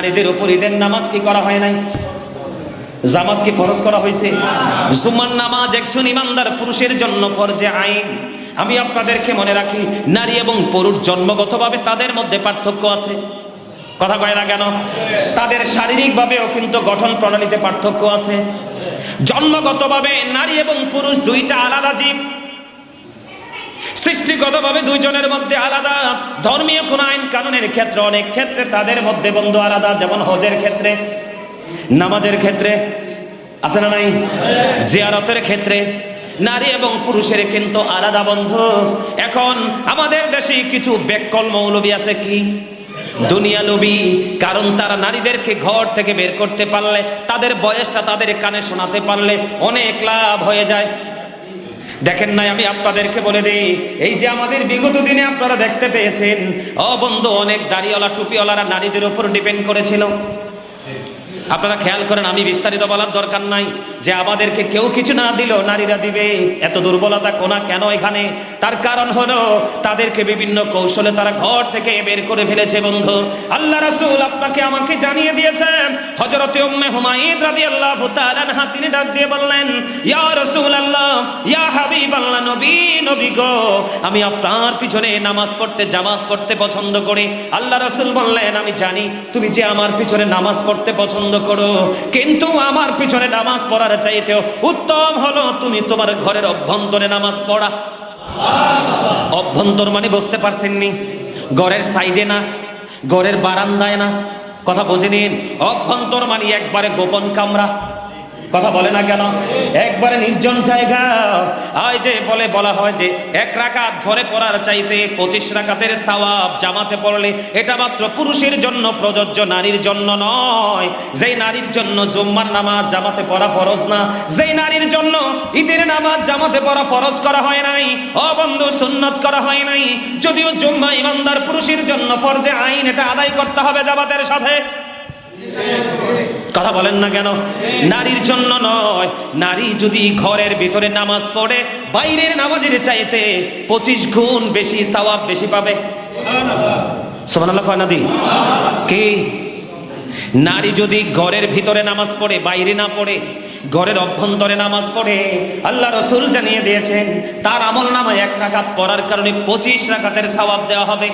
নারীদের উপর ঈদের নামাজ কি করা হয় নাই? জামাত কি ফরজ করা হয়েছে? জুমার নামাজ একজন ইমানদার পুরুষের জন্য ফরজে আইন। আমি আপনাদেরকে মনে রাখি, নারী এবং পুরুষ জন্মগতভাবে তাদের মধ্যে পার্থক্য আছে। কথা কয় না কেন? তাদের শারীরিকভাবেও কিন্তু গঠন প্রণালীতে পার্থক্য আছে। জন্মগতভাবে নারী এবং পুরুষ দুইটা আলাদা জীব, সৃষ্টিগতভাবে দুইজনের মধ্যে আলাদা। ধর্মীয় কোন আইন কানুনের ক্ষেত্রে অনেক ক্ষেত্রে তাদের মধ্যে বন্ধু আলাদা, যেমন হজের ক্ষেত্রে, নামাজের ক্ষেত্রে, আছে না নাই? জিয়ারতের ক্ষেত্রে নারী এবং পুরুষের কিন্তু আলাদা বন্ধু। এখন আমাদের দেশে কিছু বেকল মৌলবী আছে, কি দুনিয়া লোভী, কারণ তারা নারীদেরকে ঘর থেকে বের করতে পারলে, তাদের বয়সটা তাদের কানে শোনাতে পারলে অনেক লাভ হয়ে যায়। দেখেন নাই, আমি আপনাদেরকে বলে দেই, এই যে আমাদের বিগত দিনে আপনারা দেখতে পেয়েছেন, বন্ধু, অনেক দাড়িওয়ালা টুপিওয়ালারা নারীদের উপর ডিপেন্ড করেছিল। আপনারা খেয়াল করেন, আমি বিস্তারিত বলার দরকার নাই যে আমাদেরকে কেউ কিছু না দিলেও নারীরা দিবে, এত দুর্বলতা কোনা কেন এখানে? তার কারণ হলো তাদেরকে বিভিন্ন কৌশলে তারা ঘর থেকে বের করে ফেলেছে। বন্ধু, আল্লাহ রাসূল আপনাকে আমাকে জানিয়ে দিয়েছেন, হযরত উম্মে হুমায়রা রাদিয়াল্লাহু তাআলা আনহা তিনি ডাক দিয়ে বললেন, ইয়া রাসূলুল্লাহ, ইয়া হাবিবাল্লাহ, নবী গো, আমি আপনার পিছনে নামাজ পড়তে, জামাত পড়তে পছন্দ করি। আল্লাহ রাসূল বললেন, আমি জানি তুমি যে আমার পিছনে নামাজ পড়তে পছন্দ করো, কিন্তু আমার পিছনে নামাজ পড়ার চাইতেও উত্তম হলো তুমি তোমার ঘরের অভ্যন্তরে নামাজ পড়া। অভ্যন্তর মানে বুঝতে পারছেননি? ঘরের সাইডে না, ঘরের বারান্দায় না, কথা বুঝে নিন। অভ্যন্তর মানে একবারে গোপন কামরা। কথা বলে না কেন? একবারে নির্জন জায়গা। এই যে বলা হয় যে 1 রাকাত ঘরে পড়ার চাইতে 25 রাকাতের সওয়াব জামাতে পড়লে এটা মাত্র পুরুষের জন্য প্রযোজ্য, নারীর জন্য নয়। যেই নারীর জন্য জুম্মার নামাজ জামাতে পড়া ফরজ না, যেই নারীর জন্য ঈদের নামাজ জামাতে পড়া ফরজ করা হয় নাই, বন্ধু, সুন্নত করা হয় নাই, যদিও জুম্মা ইমানদার পুরুষের জন্য ফরজে আইন, এটা আদায় করতে হবে জামাতের সাথে। কথা বলেন না কেন? নারীর জন্য নয়। নারী যদি ঘরের ভিতরে নামাজ পড়ে বাইরের নামাজের চাইতে 25 গুণ বেশি সওয়াব বেশি পাবে। সুবহানাল্লাহ কয় না দি? কি নারী যদি ঘরের ভিতরে নামাজ পড়ে, বাইরে না পড়ে, ঘরের অভ্যন্তরে নামাজ পড়ে, আল্লাহ রাসূল জানিয়ে দিয়েছেন তার আমলনামায় 1 রাকাত পড়ার কারণে 25 রাকাতের সওয়াব দেওয়া হবে।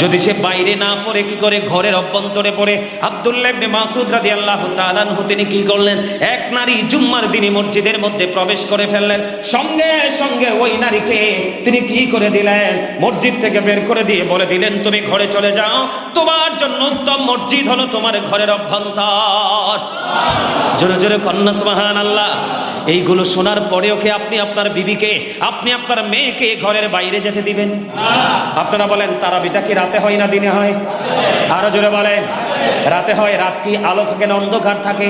যদি সে বাইরে না পড়ে, কি করে? ঘরের অভ্যন্তরে পড়ে। আব্দুল্লাহ ইবনে মাসউদ রাদিয়াল্লাহু তাআলা আনহু তিনি কি করলেন? এক নারী জুম্মার দিনে মসজিদের মধ্যে প্রবেশ করে ফেললেন, সঙ্গে সঙ্গে ওই নারীকে তিনি কি করে দিলেন? মসজিদ থেকে বের করে দিয়ে বলে দিলেন, তুমি ঘরে চলে যাও, তোমার জন্য উত্তম মসজিদ হলো তোমার ঘরের অভ্যন্তর। জোরে জোরে কন্যা সুবহানাল্লাহ। এইগুলো শোনার পরেও কি আপনি আপনার বিবিকে, আপনি আপনার মেয়েকে ঘরের বাইরে যেতে দিবেন? আপনারা বলেন, তারাবিটা কি রাতে হয় না দিনে হয়? আরো জোরে বলেন। রাতে হয়। রাত কি আলো থাকে না অন্ধকার থাকে?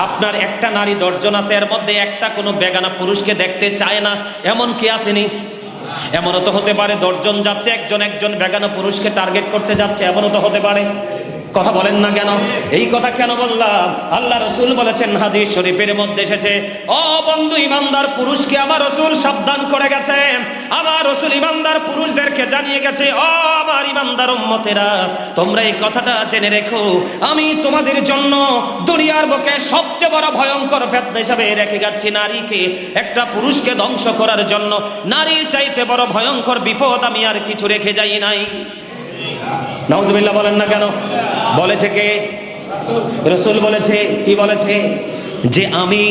আপনার একটা নারী 10 জন আছে, এর মধ্যে একটা কোনো বেগানা পুরুষকে দেখতে চায় না, এমন কি আসেনি? এমনও তো হতে পারে 10 জন যাচ্ছে, একজন বেগানা পুরুষকে টার্গেট করতে যাচ্ছে, এমনও তো হতে পারে। কথা বলেন না কেন? এই কথা কেন বললাম? আল্লাহ রাসূল বলেছেন, হাদিস শরীফের মধ্যে এসেছে, বন্ধু, ইমানদার পুরুষকে আমার রাসূল সাবধান করে গেছেন। আমার রাসূল ইমানদার পুরুষদেরকে জানিয়ে গেছে, আমার ইমানদার উম্মতেরা, তোমরা এই কথাটা জেনে রেখো, আমি তোমাদের জন্য দুনিয়ার বুকে সবচেয়ে বড় ভয়ঙ্কর ফিতনা হিসেবে রেখে যাচ্ছি নারীকে। একটা পুরুষকে ধ্বংস করার জন্য নারীর চাইতে বড় ভয়ঙ্কর বিপদ আমি আর কিছু রেখে যাই নাই। নাউজুবিল্লাহ বলেন না কেন? বলেছে কে? রাসূল বলেছে। কি বলেছে? যে আমি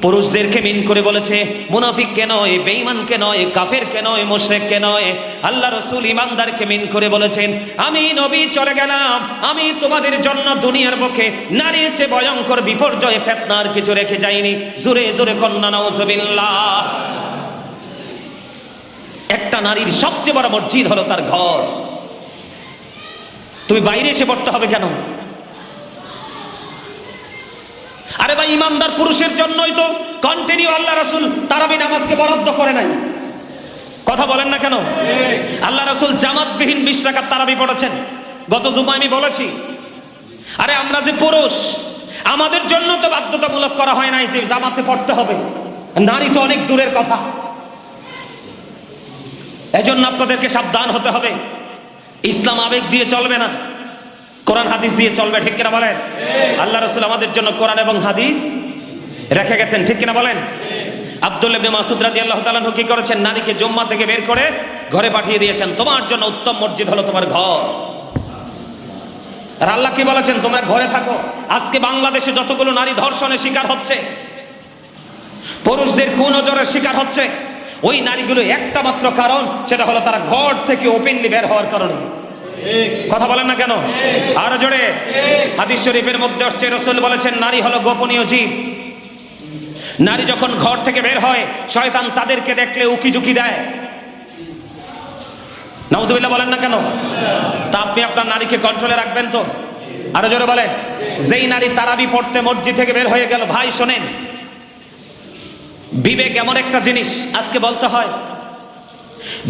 পুরুষদেরকে মিন করে বলেছে, মুনাফিককে নয়, বেঈমানকে নয়, কাফেরকে নয়, মুশরিককে নয়। আল্লাহ রাসূল ইমানদারকে মিন করে বলেছেন, আমি নবী চলে গেলাম, আমি তোমাদের জন্য দুনিয়ার বুকে নারীর চেয়ে ভয়ঙ্কর বিপর্যয় ফিতনার কিছু রেখে যাইনি। জোরে জোরে কন্যা নাউজুবিল্লাহ। একটা নারীর সবচেয়ে বড় মসজিদ হলো তার ঘর। তুমি বাইরে এসে পড়তে হবে কেন? আরে ভাই, ইমানদার পুরুষের জন্যই তো কন্টিনিউ আল্লাহ রাসূল তারাবি নামাজকে বরাদ্দ করে নাই। কথা বলেন না কেন? আল্লাহ রাসূল জামাতবিহীন 20 রাকাত তারাবি পড়েছেন। গত জুমায় আমি বলেছি, আরে আমরা যে পুরুষ, আমাদের জন্য তো বাধ্যতামূলক করা হয় নাই যে জামাতে পড়তে হবে। নারী তো অনেক দূরের কথা। এজন্য আপনাদেরকে সাবধান হতে হবে। ইসলাম আবেগ দিয়ে চলবে না। কোরআন হাদিস দিয়ে চলবে, ঠিক কিনা বলেন? আল্লাহ রাসূল আমাদের জন্য কোরআন এবং হাদিস রেখে গেছেন, ঠিক কিনা বলেন? আব্দুল্লাহ ইবনে মাসউদ রাদিয়াল্লাহু তাআলা কি করেছেন? নারীকে জুম্মা থেকে বের করে ঘরে পাঠিয়ে দিয়েছেন, তোমার জন্য উত্তম মসজিদ হলো তোমার ঘর। আর আল্লাহ কি বলেছেন? তোমরা ঘরে থাকো। আজকে বাংলাদেশে যতগুলো নারী ধর্ষণের শিকার হচ্ছে, পুরুষদের কুনজরের শিকার হচ্ছে, ওই নারীগুলো একটা মাত্র কারণ, সেটা হলো তারা ঘর থেকে ওপেনলি বের হওয়ার কারণে। কথা বলেন না কেন? আরো জোরে। হাদিস শরীফের মধ্যে আসছে, রাসূল বলেছেন নারী হলো গোপনীয় জীব। নারী যখন ঘর থেকে বের হয়, শয়তান তাদেরকে দেখলে উকিঝুঁকি দেয়। নাউজুবিল্লাহ বলেন না কেন? তা আপনি আপনার নারীকে কন্ট্রোলে রাখবেন তো? আরো জোরে বলেন। যেই নারী তারাবি পড়তে মসজিদ থেকে বের হয়ে গেল, ভাই শোনেন, বিবেক এমন একটা জিনিস, আজকে বলতে হয়,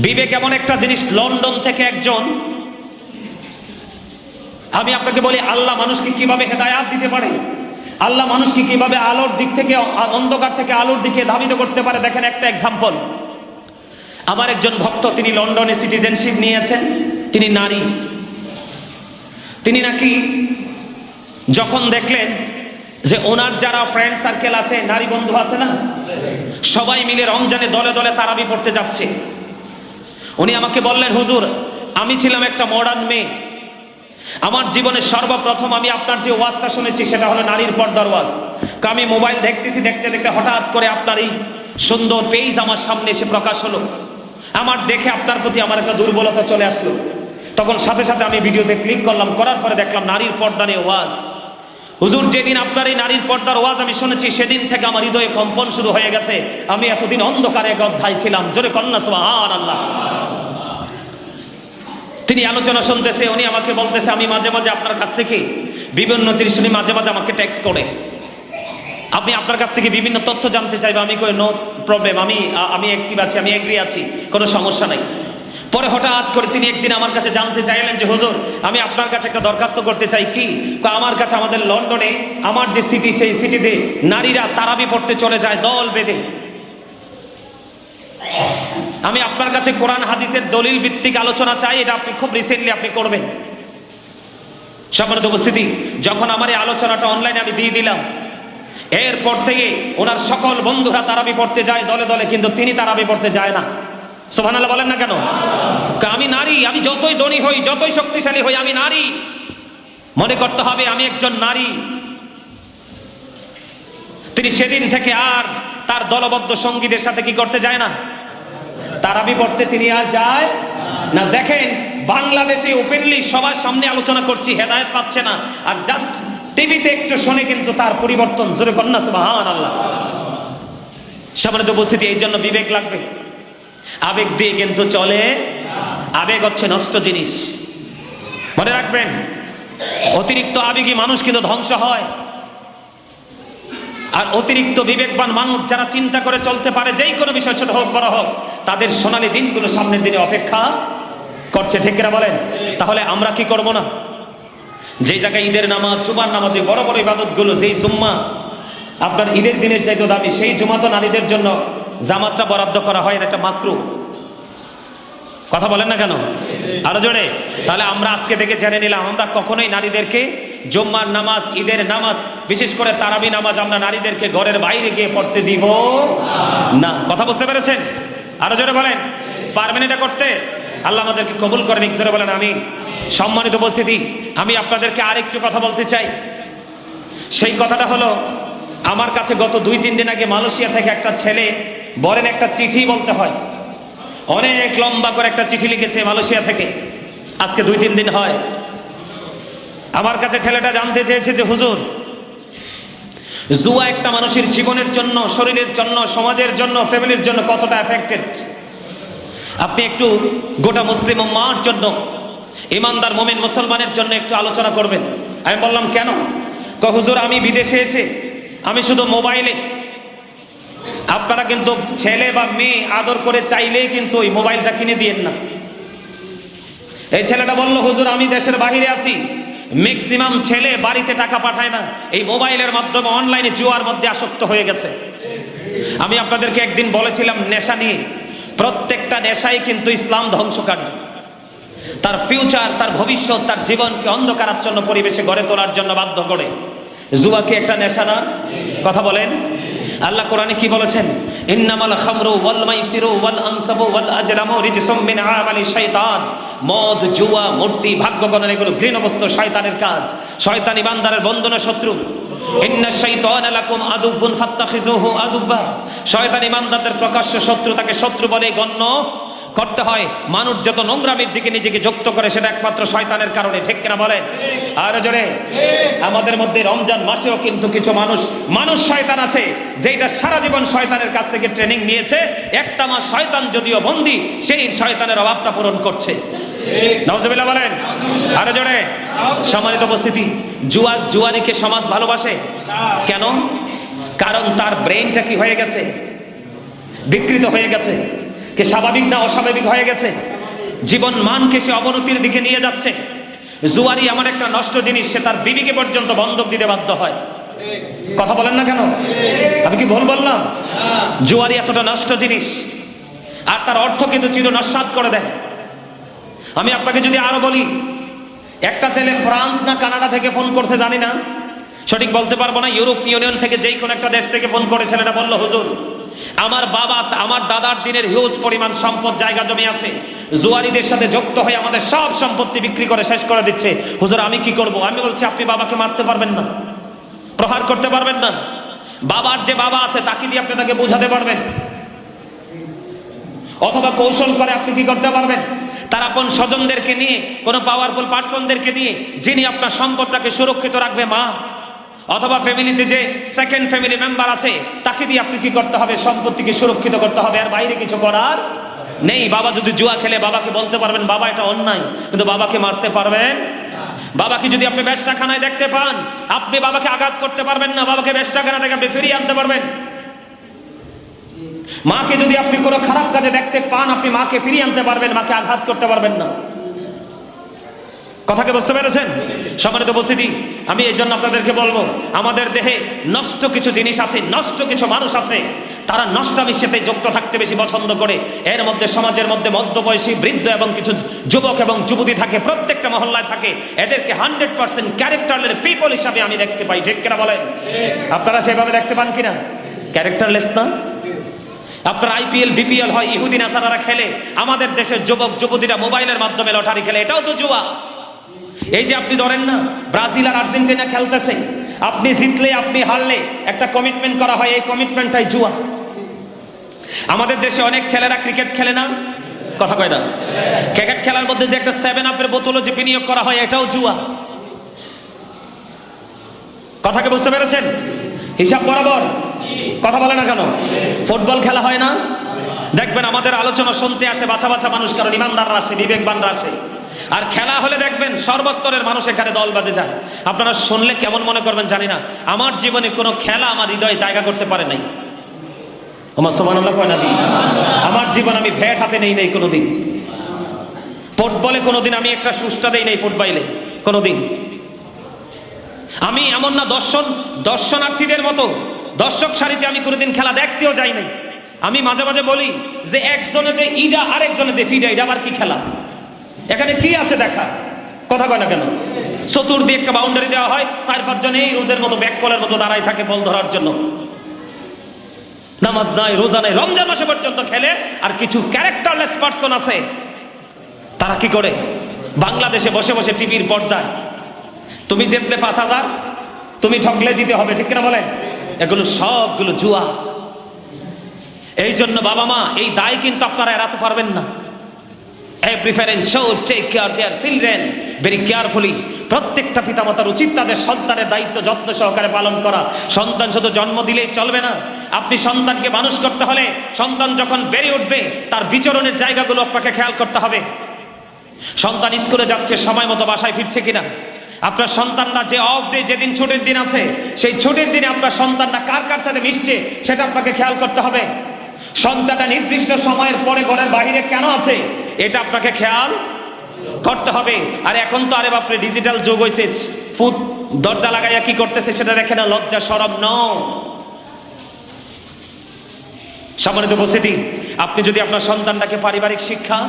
বিবেক এমন একটা জিনিস। লন্ডন থেকে একজন, আমি আপনাকে বলি, আল্লাহ মানুষকে কিভাবে হেদায়াত দিতে পারে, আল্লাহ মানুষকে কিভাবে আলোর দিক থেকে, অন্ধকার থেকে আলোর দিকে ধাবিত করতে পারে। দেখেন একটা এক্সাম্পল। আমার একজন ভক্ত, তিনি লন্ডনে সিটিজেনশিপ নিয়েছেন, তিনি নারী। তিনি নাকি যখন দেখলেন যে ওনার যারা ফ্রেন্ড সার্কেল আছে, নারী বন্ধু আছে না, সবাই মিলে রমজানে দলে দলে তারাবি পড়তে যাচ্ছে, উনি আমাকে বললেন, হুজুর আমি ছিলাম একটা মডার্ন মেয়ে, আমার জীবনের সর্বপ্রথম আমি আপনার যে ওয়াজটা শুনেছি সেটা হলো নারীর পর্দার ওয়াজ। আমি মোবাইল দেখতেছি, দেখতে দেখতে হঠাৎ করে আপনার এই সুন্দর পেজ আমার সামনে এসে প্রকাশ হলো। আমার দেখে আপনার প্রতি আমার একটা দুর্বলতা চলে আসলো। তখন সাথে সাথে আমি ভিডিওতে ক্লিক করলাম, করার পরে দেখলাম নারীর পর্দা নিয়ে ওয়াজ। হুজুর যেদিন আপনার এই নারীর পর্দার ওয়াজ আমি শুনেছি, সেদিন থেকে আমার হৃদয়ে কম্পন শুরু হয়ে গেছে। আমি এতদিন অন্ধকারে এক অধ্যায় ছিলাম। জোরে কন্যা সুবহানাল্লাহ। তিনি আলোচনা শুনতেছে, উনি আমাকে বলতেছে, আমি মাঝে মাঝে আপনার কাছ থেকে বিভিন্ন জিনিস শুনি, মাঝে মাঝে আমাকে টেক্সট করে, আমি আপনার কাছ থেকে বিভিন্ন তথ্য জানতে চাইবো। আমি কই নো প্রবলেম, আমি অ্যাক্টিভ আছি, আমি এগ্রি আছি, কোনো সমস্যা নাই। পরে হঠাৎ করে তিনি একদিন আমার কাছে জানতে চাইলেন যে হুজুর আমি আপনার কাছে একটা দরখাস্ত করতে চাই। কি? আমার কাছে আমাদের লন্ডনে আমার যে সিটি, সেই সিটিতে নারীরা তারাবি পড়তে চলে যায় দল বেঁধে। আমি আপনার কাছে কোরআন হাদিসের দলিল ভিত্তিক আলোচনা চাই, এটা আপনি খুব রিসেন্টলি আপনি করবেন। সম্মানিত উপস্থিতি, যখন আমার এই আলোচনাটা অনলাইনে আমি দিয়ে দিলাম, এরপর থেকে ওনার সকল বন্ধুরা তারাবি পড়তে যায় দলে দলে, কিন্তু তিনি তারাবি পড়তে যায় না। সুবহানাল্লাহ বলেন না কেন? আমি নারী, আমি যতই ধনী হই, যতই শক্তিশালী হই, আমি নারী। মনে করতে হবে আমি একজন নারী। তিনি সেদিন থেকে আর তার দলবদ্ধ সঙ্গীদের সাথে কি করতে যায় না? তারাবি পড়তে তিনি আর যায় না। দেখেন বাংলাদেশে ওপেনলি সবার সামনে আলোচনা করছি, হেদায়েত পাচ্ছে না, আর জাস্ট টিভিতে একটু শুনে কিন্তু তার পরিবর্তন। জোরে কন্যা সুবহানাল্লাহ। সম্মানিত উপস্থিতি, এই জন্য বিবেক লাগবে। আবেগ দিয়ে কিন্তু চলে, আবেগ হচ্ছে নষ্ট জিনিস, মনে রাখবেন। অতিরিক্ত আবেগী মানুষ কিন্তু ধ্বংস হয়। আর অতিরিক্ত বিবেকবান মানুষ যারা চিন্তা করে চলতে পারে, যেই কোনো বিষয় ছোট হোক বড় হোক, তাদের সোনালী দিনগুলো সামনের দিনে অপেক্ষা করছে, ঠিক কিনা বলেন? তাহলে আমরা কি করব না? যেই জায়গায় ঈদের নামাজ, জুমার নামাজ, বড় বড় ইবাদতগুলো, যেই জুম্মা আপনার ঈদের দিনের চাইতে দামি, সেই জুমা তো নারীদের জন্য জামাতটা বরাদ্দ করা হয় না, এটা মাকরু। কথা বলেন না কেন? আরো জোরে। তাহলে আমরা আজকে থেকে জেনে নিলাম, আমরা কখনোই নারীদেরকে জুম্মার নামাজ, ঈদের নামাজ, বিশেষ করে তারাবি নামাজ আমরা নারীদেরকে ঘরের বাইরে গিয়ে পড়তে দিব না। কথা বুঝতে পেরেছেন? আরো জোরে বলেন। পারবেন এটা করতে? আল্লাহ আমাদেরকে কবুল করেন, জোরে বলেন আমিন। সম্মানিত উপস্থিতি, আমি আপনাদেরকে আরেকটু কথা বলতে চাই। সেই কথাটা হলো, আমার কাছে গত 2-3 দিন আগে মালয়েশিয়া থেকে একটা ছেলে, বলেন একটা চিঠি বলতে হয়, অনেক লম্বা করে একটা চিঠি লিখেছে মালয়েশিয়া থেকে। আজকে 2-3 দিন হয়। আমার কাছে ছেলেটা জানতে চেয়েছে যে হুজুর, জুয়া একটা মানুষের জীবনের জন্য, শরীরের জন্য, সমাজের জন্য, ফ্যামিলির জন্য কতটা এফেক্টেড, আপনি একটু গোটা মুসলিম উম্মাহর জন্য, ইমানদার মুমিন মুসলমানের জন্য একটু আলোচনা করবেন। আমি বললাম কেন? হুজুর আমি বিদেশে এসে আমি শুধু মোবাইলে, আপনারা কিন্তু ছেলে বা মেয়ে আদর করে চাইলেই কিন্তু ওই মোবাইলটা কিনে দিয়েন না। এই ছেলেটা বলল, হুজুর আমি দেশের বাইরে আছি, ম্যাক্সিমাম ছেলে বাড়িতে টাকা পাঠায় না, এই মোবাইলের মাধ্যমে অনলাইনে জুয়ার মধ্যে আসক্ত হয়ে গেছে। আমি আপনাদেরকে একদিন বলেছিলাম নেশা নিয়ে, প্রত্যেকটা নেশাই কিন্তু ইসলাম ধ্বংসকারী। তার ফিউচার, তার ভবিষ্যৎ, তার জীবনকে অন্ধকারাচ্ছন্ন পরিবেশে গড়ে তোলার জন্য বাধ্য করে। জুয়া কি একটা নেশা না? কথা বলেন। আল্লাহ কোরআনে কি বলেছেন? ইন্নামাল খামরু ওয়াল মাইসিরু ওয়াল আনসাবু ওয়াল আজলামু রিজসুম মিন আমালি শাইতান। মদ, জুয়া, মূর্তি, ভাগ্য গণনা এগুলো ঘৃণবস্তু, শয়তানের কাজ। শয়তান ইমানদারের বন্ধন শত্রু। ইন্না শাইতানা লাকুম আদুউন ফাত্তাখিযুহু আদুওয়া। শয়তান ইমানদারদের প্রকাশ্য শত্রু, তাকে শত্রু বলে গণ্য করতে হয়। মানুষ যত নোংরামির দিকে নিজেকে যুক্ত করে সেটা একমাত্র শয়তানের কারণে, ঠিক কিনা বলেন? আর জোরে। আমাদের মধ্যে রমজান মাসেও কিন্তু কিছু মানুষ শয়তান আছে, যেটা সারা জীবন শয়তানের কাছ থেকে ট্রেনিং নিয়েছে। একটা মাস শয়তান যদিও বন্দী, সেই শয়তানের অভাবটা পূরণ করছে। নাউজুবিল্লাহ বলেন। আর জোরে। সম্মানিত উপস্থিতি, জুয়ারিকে সমাজ ভালোবাসে কেন? কারণ তার ব্রেইনটা কি হয়ে গেছে? বিকৃত হয়ে গেছে। কে স্বাভাবিক না অস্বাভাবিক হয়ে গেছে। জীবন মানকে সে অবনতির দিকে নিয়ে যাচ্ছে। জুয়ারি এমন একটা নষ্ট জিনিস, সে তার বিবিকে পর্যন্ত বন্ধক দিতে বাধ্য হয়। কথা বলেন না কেন? আমি কি ভুল বললাম? জুয়ারি এতটা নষ্ট জিনিস, আর তার অর্থ কিন্তু চির নস্যাৎ করে দেয়। আমি আপনাকে যদি আরো বলি, একটা ছেলে ফ্রান্স না কানাডা থেকে ফোন করছে জানি না, সঠিক বলতে পারবো না, ইউরোপ ইউনিয়ন থেকে যেই কোনো একটা দেশ থেকে ফোন করে ছেলেটা বলল, হুজুর আমার বাবা, আমার দাদার দিনের হিউজ পরিমাণ সম্পদ, জায়গা জমি আছে, জুয়ারিদের সাথে যুক্ত হয়ে আমাদের সব সম্পত্তি বিক্রি করে শেষ করে দিচ্ছে। হুজুর আমি কি করব? আমি বলছি আপনি বাবাকে মারতে পারবেন না, প্রহার করতে পারবেন না। বাবার যে বাবা আছে তাকে দিয়ে আপনি তাকে বোঝাতে পারবেন, অথবা কৌশল করে আপনি কি করতে পারবেন? তার আপন স্বজনদেরকে নিয়ে, কোনো পাওয়ারফুল পার্সনদেরকে নিয়ে, যিনি আপনার সম্পদটাকে সুরক্ষিত রাখবে, মা অথবা ফ্যামিলিতে যে সেকেন্ড ফ্যামিলি মেম্বার আছে, তাকে দিয়ে আপনি কি করতে হবে? সম্পত্তিকে সুরক্ষিত করতে হবে। আর বাইরে কিছু করার নেই। বাবা যদি জুয়া খেলে, বাবাকে বলতে পারবেন বাবা এটা অন্যায়, কিন্তু বাবাকে মারতে পারবেন। বাবাকে যদি আপনি বেশ্যাখানায় দেখতে পান, আপনি বাবাকে আঘাত করতে পারবেন না, বাবাকে বেশ্যাখানা থেকে আপনি ফিরিয়ে আনতে পারবেন। মাকে যদি আপনি কোনো খারাপ কাজে দেখতে পান, আপনি মাকে ফিরিয়ে আনতে পারবেন, মাকে আঘাত করতে পারবেন না। কথাকে বুঝতে পেরেছেন? সম্মানিত উপস্থিতি, আমি এই জন্য আপনাদেরকে বলবো, আমাদের দেহে নষ্ট কিছু জিনিস আছে, নষ্ট কিছু মানুষ আছে, তারা নষ্টামির সাথে যুক্ত থাকতে বেশি পছন্দ করে। এর মধ্যে সমাজের মধ্যে মধ্যবয়সী, বৃদ্ধ এবং কিছু যুবক এবং যুবতী থাকে, প্রত্যেকটা মহল্লায় থাকে। এদেরকে 100% ক্যারেক্টারলেস পিপল হিসাবে আমি দেখতে পাই, ঠিক কিনা বলেন? আপনারা সেভাবে দেখতে পান কিনা? ক্যারেক্টারলেস না? আপনার আইপিএল বিপিএল হয়, ইহুদি নাসারারা খেলে, আমাদের দেশের যুবক যুবতীরা মোবাইলের মাধ্যমে লটারি খেলে, এটাও তো জুয়া। এই যে আপনি ধরেন না, ব্রাজিল আর আর্জেন্টিনা খেলতেছে, আপনি জিতলে আপনি হারলে একটা কমিটমেন্ট করা হয়, এই কমিটমেন্টটাই জুয়া। আমাদের দেশে অনেক ছেলেরা ক্রিকেট খেলে না, কথা কয় না? ক্রিকেট খেলার মধ্যে যে একটা 7-আপের বোতলও যে বিনিয়োগ করা হয়, এটাও জুয়া। কথাকে বুঝতে পেরেছেন? হিসাব বরাবর কথা বলে না কেন? ফুটবল খেলা হয় না, দেখবেন আমাদের আলোচনা শুনতে আসে বাছা বাছা মানুষ, কারণ ইমানদাররা আসে, বিবেকবানরা আসে। আর খেলা হলে দেখবেন সর্বস্তরের মানুষ এখানে দল বাঁধে যায়। আপনারা শুনলে কেমন মনে করবেন জানি না, আমার জীবনে কোনো খেলা আমার হৃদয়ে জায়গা করতে পারে নাই। আমার সুবহানাল্লাহ কয় না? আমার জীবন আমি ভ্যাট হাতে নেই নাই কোনোদিন। ফুটবলে কোনোদিন আমি একটা সুষ্টা দেই নাই, ফুটবলে কোনোদিন। আমি এমন না দর্শনার্থীদের মতো দর্শক সারিতে আমি কোনোদিন খেলা দেখতেও যাই নাই। আমি মাঝে মাঝে বলি যে একজনে দে ইডা, আরেকজনে দে ফিডা, এটা আবার কি খেলা? এখানে কি আছে দেখা? কথা কয় না কেন? চতুর্দিকে একটা বাউন্ডারি দেওয়া হয়, 4-5 জন এই রোদের মতো ব্যাককলের মতো দাঁড়াই থাকে বল ধরার জন্য। নামাজ নাই, রোজা নাই, রমজান মাসে পর্যন্ত খেলে। আর কিছু ক্যারেক্টারলেস পারসন আছে, তারা কি করে? বাংলাদেশে বসে বসে টিভির পর্দায়, তুমি জিতলে 5,000, তুমি ঠকলে দিতে হবে, ঠিক কিনা বলেন? এগুলো সবগুলো জুয়া। এই জন্য বাবা মা, এই দায় কিন্তু আপনারা এড়াতে পারবেন না। Every parent should take care of their children very carefully. প্রত্যেকটা পিতামাতার উচিত তাদের সন্তানের দায়িত্ব যত্ন সহকারে পালন করা। সন্তান শুধু জন্ম দিলেই চলবে না, আপনি সন্তানকে মানুষ করতে হলে সন্তান যখন বেড়ে উঠবে তার বিচরণের জায়গাগুলো আপনাকে খেয়াল করতে হবে। সন্তান স্কুলে যাচ্ছে, সময় মতো বাসায় ফিরছে কিনা? আপনার সন্তানরা যে অফ ডে, যেদিন ছুটির দিন আছে, সেই ছুটির দিনে আপনার সন্তানরা কার কার সাথে মিশছে সেটা আপনাকে খেয়াল করতে হবে। সন্তানটা নির্দিষ্ট সময়ের পরে ঘরের বাইরে কেন আছে এটা আপনাকে খেয়াল করতে হবে। আর এখন তো আরে বাপরে ডিজিটাল যুগ হয়েছে, ফুট দরজা লাগাইয়া কি করতেছে সেটা দেখে না, লজ্জা শরম নও। সম্মানিত উপস্থিতি, আপনি যদি আপনার সন্তানটাকে পারিবারিক শিক্ষা,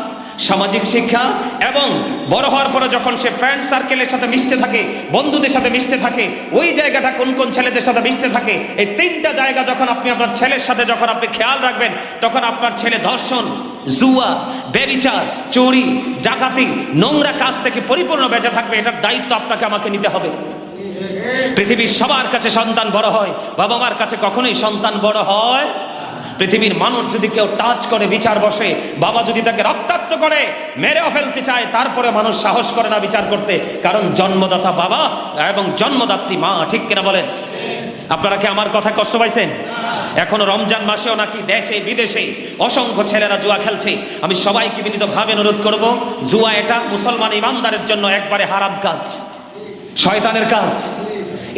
সামাজিক শিক্ষা, এবং বড় হওয়ার পরে যখন সে ফ্রেন্ড সার্কেলের সাথে মিশতে থাকে, বন্ধুদের সাথে মিশতে থাকে, ওই জায়গাটা কোন কোন ছেলেদের সাথে মিশতে থাকে, এই তিনটা জায়গা যখন আপনি আপনার ছেলের সাথে যখন আপনি খেয়াল রাখবেন, তখন আপনার ছেলে ধর্ষণ, জুয়া, ব্যভিচার, চুরি, ডাকাতি, নোংরা কাজ থেকে পরিপূর্ণ বেঁচে থাকবে। এটার দায়িত্ব আপনাকে আমাকে নিতে হবে। পৃথিবীর সবার কাছে সন্তান বড় হয়, বাবা মার কাছে কখনোই সন্তান বড় হয়। পৃথিবীর মানুষ যদি কেউ টাচ করে বিচার বসে, বাবা যদি তাকে রক্তাক্ত করে মেরেও ফেলতে চায়, তারপরে মানুষ সাহস করে না বিচার করতে, কারণ জন্মদাতা বাবা এবং জন্মদাত্রী মা। ঠিক কিনা বলেন? আপনারা কি আমার কথা কষ্ট পাইছেন? এখনো রমজান মাসেও নাকি দেশে বিদেশে অসংখ্য ছেলেরা জুয়া খেলছে। আমি সবাইকে বিনীতভাবে অনুরোধ করব, জুয়া এটা মুসলমান ইমানদারের জন্য একবারে হারাম কাজ, শয়তানের কাজ।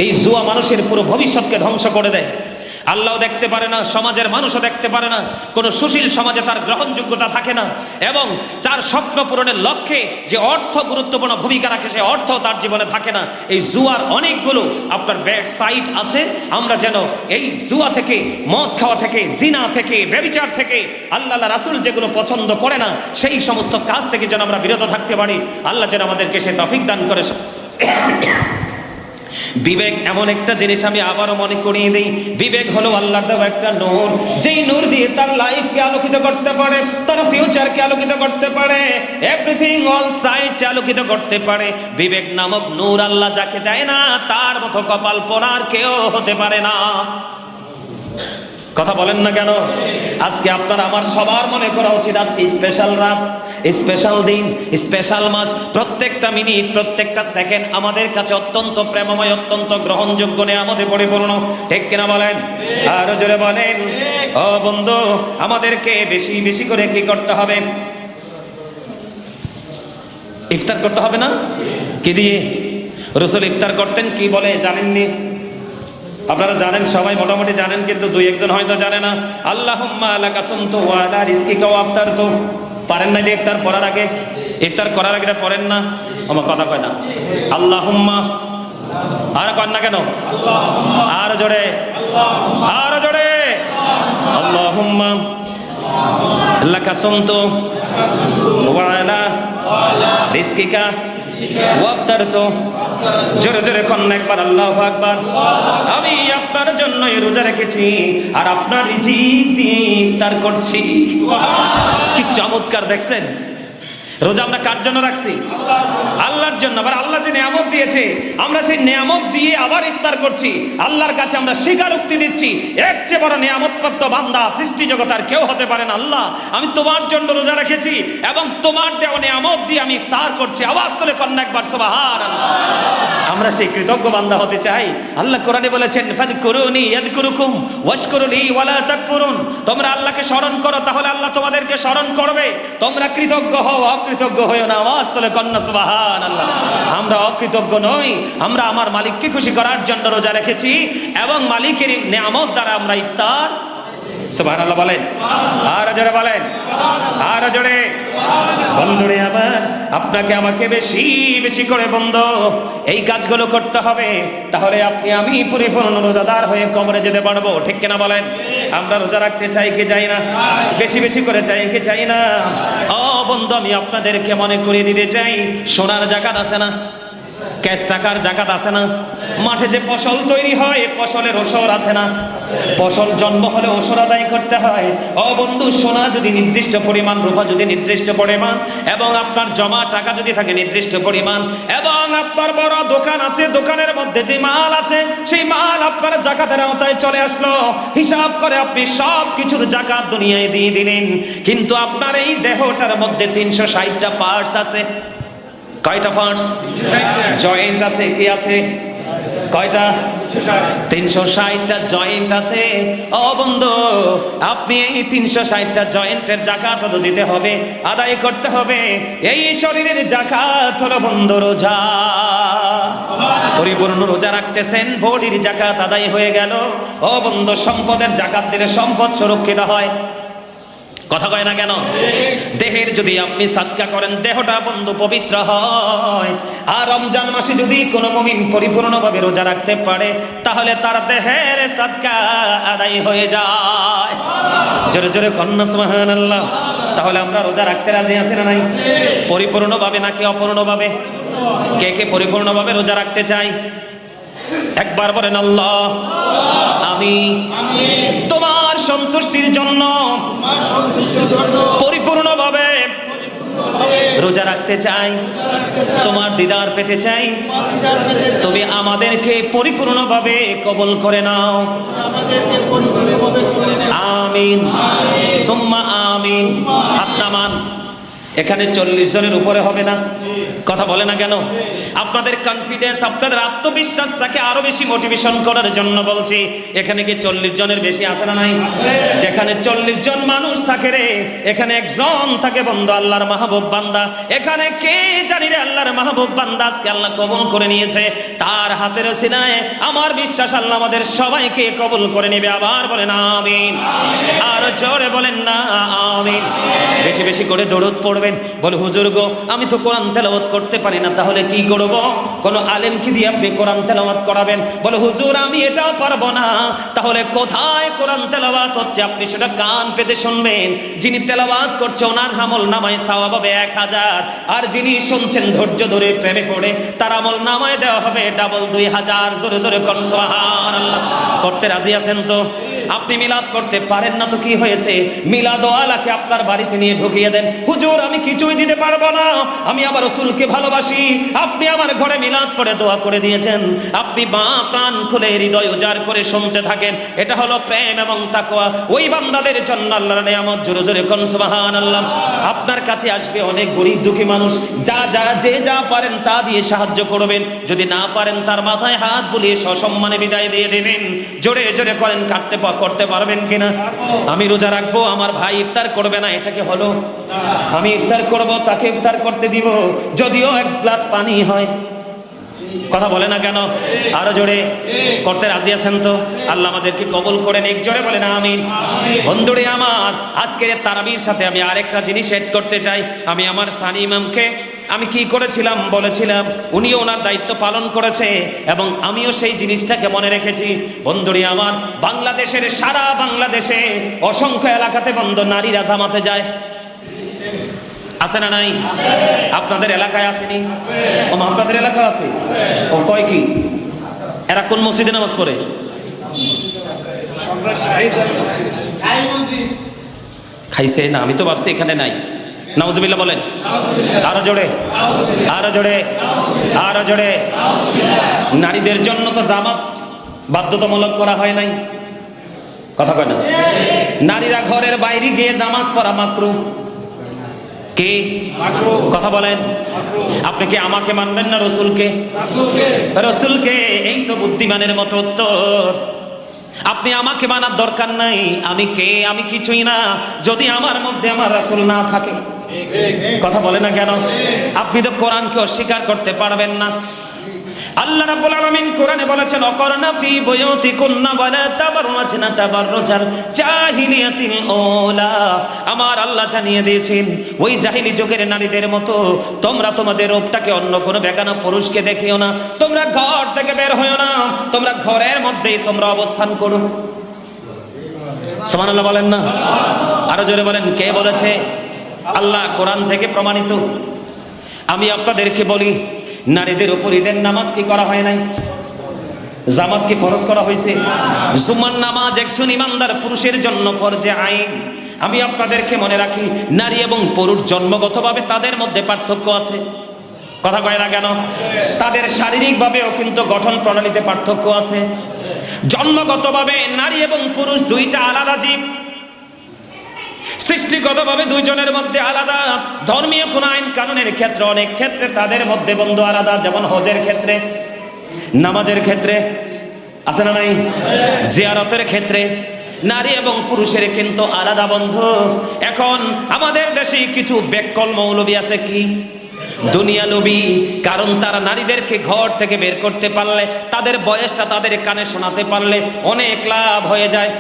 এই জুয়া মানুষের পুরো ভবিষ্যৎকে ধ্বংস করে দেয়। আল্লাহ দেখতে পারে না, সমাজের মানুষও দেখতে পারে না, কোনো সুশীল সমাজে তার গ্রহণযোগ্যতা থাকে না, এবং তার স্বপ্ন পূরণের লক্ষ্যে যে অর্থ গুরুত্বপূর্ণ ভূমিকা রাখে, সে অর্থ তার জীবনে থাকে না। এই জুয়ার অনেকগুলো আপনার ব্যাড সাইড আছে। আমরা যেন এই জুয়া থেকে, মদ খাওয়া থেকে, জিনা থেকে, ব্যভিচার থেকে, আল্লাহ রাসূল যেগুলো পছন্দ করে না সেই সমস্ত কাজ থেকে যেন আমরা বিরত থাকতে পারি। আল্লাহ যেন আমাদেরকে সে তৌফিক দান করে। বিবেক এমন একটা জিনিস, আমি আবারও মনে করিয়ে দিই, বিবেক হলো আল্লাহর দেওয়া একটা নূর, যেই নূর দিয়ে তার লাইফকে আলোকিত করতে পারে, তার ফিউচারকে আলোকিত করতে পারে, এভরিথিং অল সাইডকে আলোকিত করতে পারে। বিবেক নামক নূর আল্লাহ যাকে দেয় না, তার মতো কপাল পোড়ার কেউ হতে পারে না। কথা বলেন না কেন? আজকে আপনার আমার সবার মনে করা উচিত, আজকে স্পেশাল রাত, স্পেশাল দিন, স্পেশাল মাস। প্রত্যেকটা মিনিট, প্রত্যেকটা সেকেন্ড আমাদের কাছে অত্যন্ত প্রেমময়, অত্যন্ত গ্রহণযোগ্য, নিয়ামতে পরিপূর্ণ। ঠিক কিনা বলেন? আর জোরে বলেন। ও বন্ধু, আমাদেরকে বেশি বেশি করে কি করতে হবে? ইফতার করতে হবে না? কি দিয়ে রাসূল ইফতার করতেন? কি বলে জানেননি? আপনারা জানেন, সবাই মোটামুটি জানেন, কিন্তু দুই একজন হয়তো জানে না। আল্লাহুম্মা লাকা সুমতু ওয়া আলা রিজকিকা ওয়া আফতারতু। পারেন না? ইফতার করার আগে, ইফতার করার আগে পড়েন না? আমার কথা কয় না। আল্লাহুম্মা, আর কর না কেন? আর জোরে, আর জোরে। আল্লাহুম্মা লাকা সুমতু ওয়া আলা রিজকিকা ওয়া আফতারতু। জোরে জোরে কন্যা একবার আল্লাহু আকবার। আমি আপনার জন্যই রোজা রেখেছি আর আপনার রিজিক দিয়ে ইফতার করছি। কি চমৎকার! দেখছেন, রোজা আমরা কার জন্য রাখছি? আল্লাহর জন্য। আবার আল্লাহ যে নিয়ামত দিয়েছে, আমরা সেই নিয়ামত দিয়ে আবার ইফতার করছি। আল্লাহর কাছে আমরা স্বীকারোক্তি দিচ্ছি, এর চেয়ে বড় নিয়ামতপ্রাপ্ত বান্দা সৃষ্টি জগতার কেউ হতে পারে না। আল্লাহ, আমি তোমার জন্য রোজা রেখেছি এবং তোমার দেওয়া নিয়ামত দিয়ে আমি ইফতার করছি। আওয়াজ তুলে কন্যা একবার সুবহানাল্লাহ। আমরা সেই কৃতজ্ঞ বান্দা হতে চাই। আল্লাহ কোরআনে বলেছেন, ফাযকুরুনি ইয়াযকুরুকুম ওয়াশকুরুলি ওয়ালা তাকফুরুন। তোমরা আল্লাহকে স্মরণ করো, তাহলে আল্লাহ তোমাদেরকে স্মরণ করবে। তোমরা কৃতজ্ঞ হও, অকৃতজ্ঞ হইও না। আওয়াজ তুলে কন্যা সুবহানাল্লাহ। আমরা অকৃতজ্ঞ নই, আমরা আমার মালিককে খুশি করার জন্য রোজা রেখেছি এবং মালিকের নিয়ামত দ্বারা আমরা ইফতার। সুবহানাল্লাহ বলেন, আর জোরে বলেন, আর জোরে। বন্ধুরে আমার, আপনাকে আমাকে বেশি বেশি করে বন্ধু এই কাজগুলো করতে হবে, তাহলে আপনি আমি পরিপূর্ণ রোজাদার হয়ে কবরে যেতে পারবো। ঠিক কিনা বলেন? আমরা রোজা রাখতে চাই কি চাই না? বেশি বেশি করে চাই কি চাই না? ও বন্ধু, আমি আপনাদেরকে মনে করিয়ে দিতে চাই, সোনার জাকাত আছে না? ক্যাশ টাকার জাকাত আছে না? মাঠে যে ফসল তৈরি হয়, ফসলের ওসর আছে না? ফসল জন্ম হলে ওসর আদায় করতে হয়। ও বন্ধু, সোনা যদি নির্দিষ্ট পরিমাণ, রূপা যদি নির্দিষ্ট পরিমাণ, এবং আপনার জমা টাকা যদি থাকে নির্দিষ্ট পরিমাণ, এবং আপনার বড় দোকান আছে, দোকানের মধ্যে যে মাল আছে সেই মাল আপনার জাকাতের আওতায় চলে আসলো, হিসাব করে আপনি সব কিছুর জাকাত দুনিয়ায় দিয়ে দিলেন। কিন্তু আপনার এই দেহটার মধ্যে 360টা পার্টস আছে। কয়টা পার্টস? জয়েন্ট আছে। কি আছে? কয়টা? 360টা জয়েন্ট আছে। ও বন্ধু, আপনি এই 360টা জয়েন্টের জাকাত তো দিতে হবে, আদায় করতে হবে। এই শরীরের জাকাত হলো বন্ধু রোজা। পরিপূর্ণ রোজা রাখতেছেন, বডির জাকাত আদায় হয়ে গেল। ও বন্ধু, সম্পদের জাকাত দিলে সম্পদ সুরক্ষিত হয়। কথা কয় না কেন? দেহের যদি আপনি সাদকা করেন দেহটা বন্ধু পবিত্র হয়। আর রমজান মাসে যদি কোনো মুমিন পরিপূর্ণভাবে রোজা রাখতে পারে তাহলে তার দেহের সাদকা আদায় হয়ে যায়। জোরে জোরে কন্যা সুবহানাল্লাহ। তাহলে আমরা রোজা রাখতে রাজি আছি না নাই? পরিপূর্ণভাবে নাকি অপূর্ণভাবে? কে কে পরিপূর্ণভাবে রোজা রাখতে চাই? একবার বলেন আল্লাহ। আমি তোমার সন্তুষ্টির জন্য পরিপূর্ণভাবে রোজা রাখতে চাই, তোমার দিদার পেতে চাই। তুমি আমাদেরকে পরিপূর্ণভাবে কবুল করে নাও। আমিন সুম্মা আমিন। হাত নামান। এখানে 40 জনের উপরে হবে না? কথা বলে না কেন? আপনাদের কনফিডেন্স, আপনাদের আত্মবিশ্বাসটাকে আরো বেশি মোটিভেশন করার জন্য বলছি। এখানে কি 40 জনের বেশি আছে না নাই? যেখানে 40 জন মানুষ থাকে রে, এখানে একজন থাকে বন্ধু আল্লাহর মাহবুব বান্দা। এখানে কে জানি রে আল্লাহর মাহবুব বান্দা আজকে আল্লাহ কবুল করে নিয়েছে। তার হাতের সিনায় আমার বিশ্বাস আল্লাহ আমাদের সবাইকে কবুল করে নেবে। আবার বলেন আমিন। আর জোরে বলেন না আমিন। বেশি বেশি করে দরুদ পড়বেন। বলে হুজুর গো আমি তো কোরআন তেলাওয়াত করতে পারি না, তাহলে কি করব? কোন আলেম কি দিয়ে আপনি কোরআন তেলাওয়াত করাবেন? বলে হুজুর আমি এটাও পারবো না। তাহলে কোথায় কোরআন তেলাওয়াত হচ্ছে আপনি সেটা কান পেতে শুনবেন। যিনি তেলাওয়াত করছে ওনার আমল নামায় সওয়াব হবে 1000, আর যিনি শুনছেন ধৈর্য ধরে প্রেমে পড়ে তার আমল নামায় দেওয়া হবে ডাবল 2000। জোরে জোরে কোন সুবহানাল্লাহ। করতে রাজি আছেন তো? আপনি মিলাদ করতে পারেন না তো কি হয়েছে? মিলাদ ওয়ালাকে আপনার বাড়িতে নিয়ে ঢুকিয়ে দেন। হুজুর আমি কিছুই দিতে পারবো না, আমি আমার রাসূলকে ভালোবাসি। আপনি আমার ঘরে মিলাদ পড়ে দোয়া করে দিয়েছেন। আপনি মা প্রাণ খুলে হৃদয় উজাড় করে শুনতে থাকেন। এটা হলো প্রেম এবং তাকওয়া। ওই বান্দাদের জন্য আল্লাহর নিয়ামত। জোরে জোরে কোন সুবহানাল্লাহ। আপনার কাছে আসবে অনেক গরীব দুঃখী মানুষ, যে যা পারেন তা দিয়ে সাহায্য করবেন। যদি না পারেন তার মাথায় হাত বুলিয়ে সসম্মানে বিদায় দিয়ে দেবেন। জোরে জোরে করেন করতে পারবেন কিনা? আমি রোজা রাখবো, আমার ভাই ইফতার করবে না, এটা কি হলো? আমি ইফতার করব, তাকে ইফতার করতে দিব, যদিও 1 গ্লাস পানি হয়। কথা বলে না কেন? আরো জোরে করতে রাজি আছেন তো? আল্লাহ আমাদেরকে কবুল করে নিক। জোরে বলেন আমিন। বন্ধুরে আমার, আজকের তারাবির সাথে আমি আরেকটা জিনিস এড করতে চাই। আমি আমার সানি ইমামকে আমি কি করেছিলাম বলেছিলাম, উনিও ওনার দায়িত্ব পালন করেছে এবং আমিও সেই জিনিসটাকে মনে রেখেছি। বন্ধুরে আমার, বাংলাদেশের সারা বাংলাদেশে অসংখ্য এলাকাতে বন্ধু নারীরা জামাতে যায়। আছে না নাই? আপনাদের এলাকায় আসেনি? ও আপনাদের এলাকায় আছে? ও কয় কি? এরা কোন মসজিদে নামাজ পড়ে? খাইছে না? আমি তো ভাবছি এখানে নাই। নাউজুবিল্লাহ বলেন। আরো জোরে, আরো জোরে, আরো জোরে। নারীদের জন্য তো জামাত বাধ্যতামূলক করা হয় নাই। কথা কয় না? নারীরা ঘরের বাইরে গিয়ে নামাজ পড়া মাকরুহ। কে কথা বলেন? আপনি কি আমাকে মানবেন না রাসূলকে? রাসূলকে। এই তো বুদ্ধিমানের মতো উত্তর। আপনি আমাকে মানার দরকার নাই। আমি কে? আমি কিছুই না যদি আমার মধ্যে আমার রাসূল না থাকে। কথা বলে না কেন? আপনি তো কোরআনকে অস্বীকার করতে পারবেন না। আল্লাহ রাব্বুল আলামিন কোরআনে বলেছেন অকরনা ফি বুয়ুতিকুন্না ওয়ালা তাবাররাজনা তাবাররুজাল জাহিলিয়াতিল ওলা। আমার আল্লাহ জানিয়ে দিয়েছেন ওই জাহিলি যুগের নারীদের মতো তোমরা তোমাদের রূপটাকে অন্য কোনো বেগানা পুরুষকে দেখিও না। তোমরা ঘর থেকে বের হইও না, তোমরা ঘরের মধ্যেই তোমরা অবস্থান করো। সুবহানাল্লাহ বলেন না? আরো জোরে বলেন। কে বলেছে? আল্লাহ কোরআন থেকে প্রমাণিত। আমি আপনাদেরকে বলি, নারীদের উপর ঈদের নামাজ কি করা হয় নাই? জামাত কি ফরজ করা হয়েছে? জুমার নামাজ একজন ইমানদার পুরুষের জন্য ফরজে আইন। আমি আপনাদেরকে মনে রাখি, নারী এবং পুরুষ জন্মগতভাবে তাদের মধ্যে পার্থক্য আছে। কথা কয় না কেন? তাদের শারীরিকভাবেও কিন্তু গঠন প্রণালীতে পার্থক্য আছে। জন্মগতভাবে নারী এবং পুরুষ দুইটা আলাদা জীব। সৃষ্টিগতভাবে দুইজনের মধ্যে আলাদা। ধর্মীয় কোন আইন কানুনের ক্ষেত্রে অনেক ক্ষেত্রে তাদের মধ্যে বন্ধু আলাদা। যেমন হজের ক্ষেত্রে, নামাজের ক্ষেত্রে, আছে না নাই? জিয়ারতের ক্ষেত্রে নারী এবং পুরুষের কিন্তু আলাদা বন্ধু। এখন আমাদের দেশে কিছু বেকল মৌলবী আছে, কি দুনিয়া নবী। কারণ তারা নারীদেরকে ঘর থেকে বের করতে পারলে, তাদের বয়সটা তাদের কানে শোনাতে পারলে অনেক লাভ হয়ে যায়।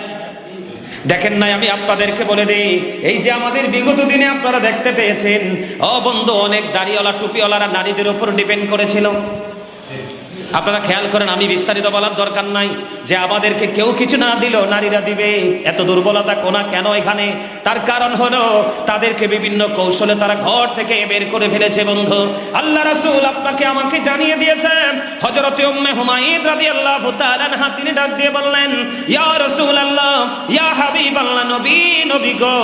দেখেন নাই, আমি আপনাদেরকে বলে দিই, এই যে আমাদের বিগত দিনে আপনারা দেখতে পেয়েছেন, ও বন্ধু, অনেক দাড়িওয়ালা টুপিওয়ালারা নারীদের উপর ডিপেন্ড করেছিল। আপনারা খেয়াল করেন, আমি বিস্তারিত বলার দরকার নাই যে আমাদেরকে কেউ কিছু না দিল নারীরা দিবে, এত দুর্বলতা কোনা কেন এখানে? তার কারণ হলো তাদেরকে বিভিন্ন কৌশলে তারা ঘর থেকে বের করে ফেলেছে। বন্ধু, আল্লাহ রাসূল আপনাকে আমাকে জানিয়ে দিয়েছেন, হযরত উম্মে হুমাইদ রাদিয়াল্লাহু তাআলা আনহা তিনি ডাক দিয়ে বললেন, ইয়া রাসূলুল্লাহ, ইয়া হাবিবাল্লাহ, নবী গো,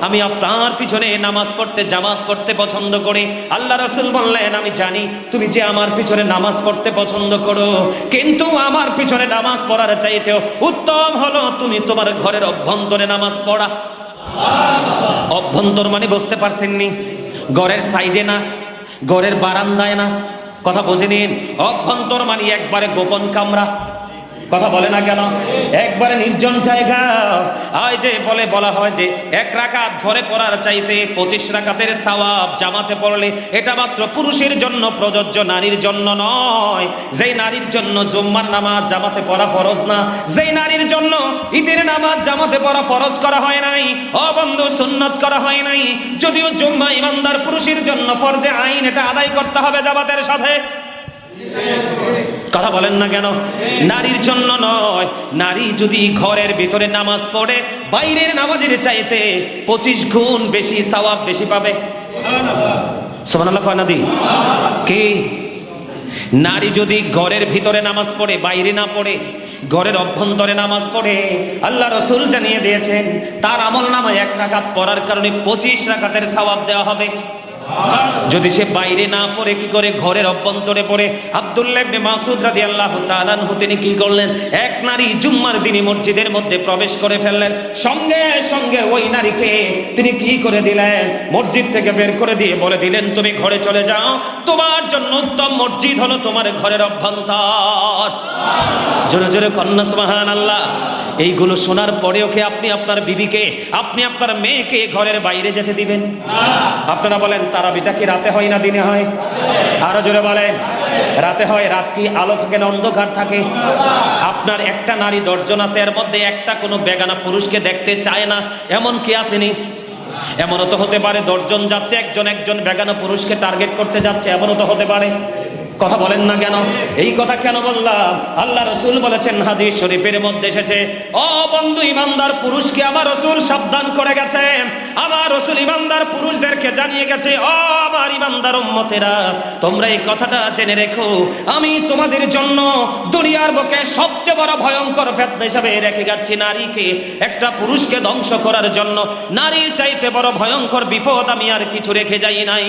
আমি আপনার পিছনে নামাজ পড়তে, জামাত পড়তে পছন্দ করি। আল্লাহ রাসূল বললেন, আমি জানি তুমি যে আমার পিছনে নামাজ পড়তে পছন্দ করো, কিন্তু আমার পিছনে নামাজ পড়ার চাইতেও উত্তম হলো তুমি তোমার ঘরের অভ্যন্তরে নামাজ পড়া। অভ্যন্তর মানে বুঝতে পারছেননি? ঘরের সাইডে না, ঘরের বারান্দায় না, কথা বুঝে নিন। অভ্যন্তর মানে একবারে গোপন কামরা, কথা বলে না কেন? একবারে নির্জন জায়গা। এই যে বলা হয় যে 1 রাকাত ঘরে পড়ার চাইতে 25 রাকাতের সওয়াব জামাতে পড়লে এটা মাত্র পুরুষের জন্য প্রযোজ্য, নারীর জন্য নয়। যেই নারীর জন্য জুম্মার নামাজ জামাতে পড়া ফরজ না, যেই নারীর জন্য ঈদের নামাজ জামাতে পড়া ফরজ করা হয় নাই, ও বন্ধু, সুন্নত করা হয় নাই, যদিও জুম্মা ইমানদার পুরুষের জন্য ফরজে আইন, এটা আদায় করতে হবে জামাতের সাথে। কথা বলেন না কেন? নারীর জন্য নয়। নারী যদি ঘরের ভিতরে নামাজ পড়ে বাইরের নামাজের চাইতে 25 গুণ বেশি সওয়াব বেশি পাবে। সুবহানাল্লাহ কয় না দি? কি? নারী যদি ঘরের ভিতরে নামাজ পড়ে, বাইরে না পড়ে, ঘরের অভ্যন্তরে নামাজ পড়ে, আল্লাহ রাসূল জানিয়ে দিয়েছেন তার আমলনামায় 1 রাকাত পড়ার কারণে 25 রাকাতের সওয়াব দেওয়া হবে। যদি সে বাইরে না পড়ে, কি করে? ঘরের অভ্যন্তরে পড়ে। আব্দুল্লাহ ইবনে মাসউদ রাদিয়াল্লাহু তাআলা আনহু তিনি কি করলেন? এক নারী জুম্মার দিনে মসজিদের মধ্যে প্রবেশ করে ফেললেন, সঙ্গে সঙ্গে ওই নারীকে তিনি কি করে দিলেন? মসজিদ থেকে বের করে দিয়ে বলে দিলেন, তুমি ঘরে চলে যাও, তোমার জন্য উত্তম মসজিদ হলো তোমার ঘরের অভ্যন্তর। জোরে জোরে কন্যা সুবহানাল্লাহ। এইগুলো শোনার পরেও কি আপনি আপনার বিবিকে, আপনি আপনার মেয়েকে ঘরের বাইরে যেতে দিবেন? আপনারা বলেন, তারাবিটা কি রাতে হয় না দিনে হয়? আরো জোরে বলেন। রাতে হয়। রাত কি আলো থাকে না অন্ধকার থাকে? আপনার একটা নারী 10 জন আছে, এর মধ্যে একটা কোনো বেগানা পুরুষকে দেখতে চায় না, এমন কি আসেনি? এমনও তো হতে পারে 10 জন যাচ্ছে, একজন বেগানা পুরুষকে টার্গেট করতে যাচ্ছে, এমনও তো হতে পারে। কথা বলেন না কেন? এই কথা কেন বললাম? আল্লাহ রাসূল বলেছেন, হাদিস শরীফের মধ্যে এসেছে, ও বন্ধু, ইমানদার পুরুষকে আমার রাসূল সাবধান করে গেছেন। আমার রাসূল ইমানদার পুরুষদেরকে জানিয়ে গেছে, ও আমার ইমানদার উম্মতেরা, তোমরা এই কথাটা জেনে রেখো, আমি তোমাদের জন্য দুনিয়ার বুকে সবচেয়ে বড় ভয়ঙ্কর ফিতনা হিসেবে রেখে গেছি নারীকে। একটা পুরুষকে ধ্বংস করার জন্য নারীর চাইতে বড় ভয়ঙ্কর বিপদ আমি আর কিছু রেখে যাই নাই।